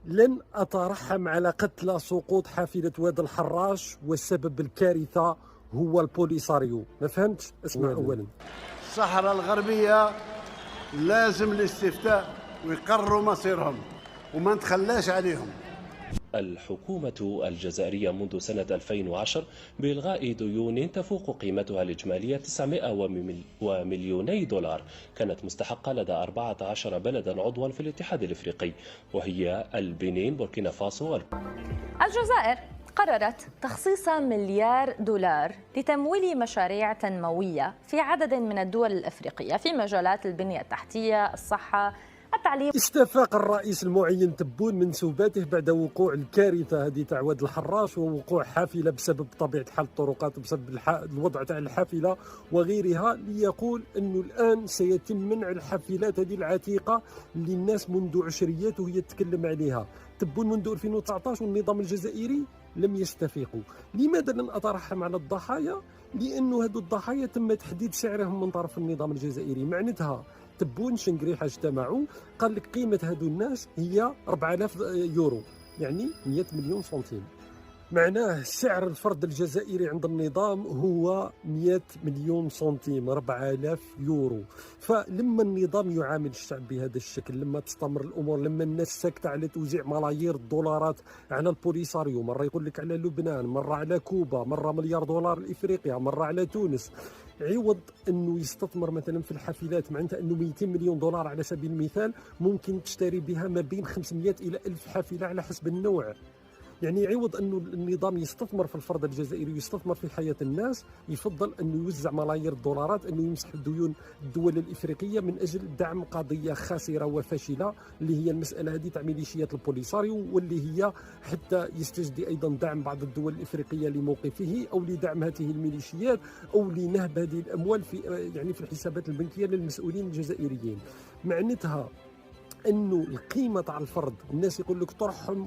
لن أترحم على قتلى سقوط حافلة واد الحراش، وسبب الكارثة هو البوليساريو. ما فهمتش؟ اسمع أولا. الصحراء الغربية لازم الاستفتاء ويقرروا مصيرهم وما نتخلاش عليهم. الحكومة الجزائرية منذ سنة 2010 بإلغاء ديون تفوق قيمتها الإجمالية 900 ومليوني دولار كانت مستحقة لدى 14 بلدا عضوا في الاتحاد الإفريقي، وهي البنين، بوركينا فاسو. الجزائر قررت تخصيص مليار دولار لتمويل مشاريع تنموية في عدد من الدول الأفريقية في مجالات البنية التحتية، الصحة، التعليم. استفاق الرئيس المعين تبون منسوباته بعد وقوع الكارثة هذه تاع واد الحراش، ووقوع حافلة بسبب طبيعة حال الطرقات وبسبب الوضع تاع الحافلة وغيرها، ليقول أنه الآن سيتم منع الحافلات هذه العتيقة اللي الناس منذ عشريات وهي تتكلم عليها. تبون منذ 2019 والنظام الجزائري لم يستفيقوا. لماذا لن أترحم على الضحايا؟ لأنه هذو الضحايا تم تحديد سعرهم من طرف النظام الجزائري. معناتها تبون شنقريحة اجتمعوا قال لك قيمة هذو الناس هي 4000 يورو، يعني 100 مليون سنتيم. معناه سعر الفرد الجزائري عند النظام هو 100 مليون سنتيم، 4000 يورو. فلما النظام يعامل الشعب بهذا الشكل، لما تستمر الامور، لما الناس ساكته على توزيع ملايير الدولارات على البوليساريو، مره يقول لك على لبنان، مره على كوبا، مره مليار دولار لافريقيا، مره على تونس، عوض انه يستثمر مثلا في الحافلات، معناتها انه 200 مليون دولار على سبيل المثال ممكن تشتري بها ما بين 500 الى 1000 حافله على حسب النوع. يعني عوض انه النظام يستثمر في الفرد الجزائري ويستثمر في حياه الناس، يفضل انه يوزع ملايير الدولارات، انه يمسح ديون الدول الافريقيه من اجل دعم قضيه خاسره وفاشله اللي هي المساله هذه تاع ميليشيات البوليساريو، واللي هي حتى يستجدي ايضا دعم بعض الدول الافريقيه لموقفه او لدعم هذه الميليشيات او لنهب هذه الاموال في يعني في الحسابات البنكيه للمسؤولين الجزائريين. معناتها انه القيمه تاع الفرد، الناس يقول لك ترحم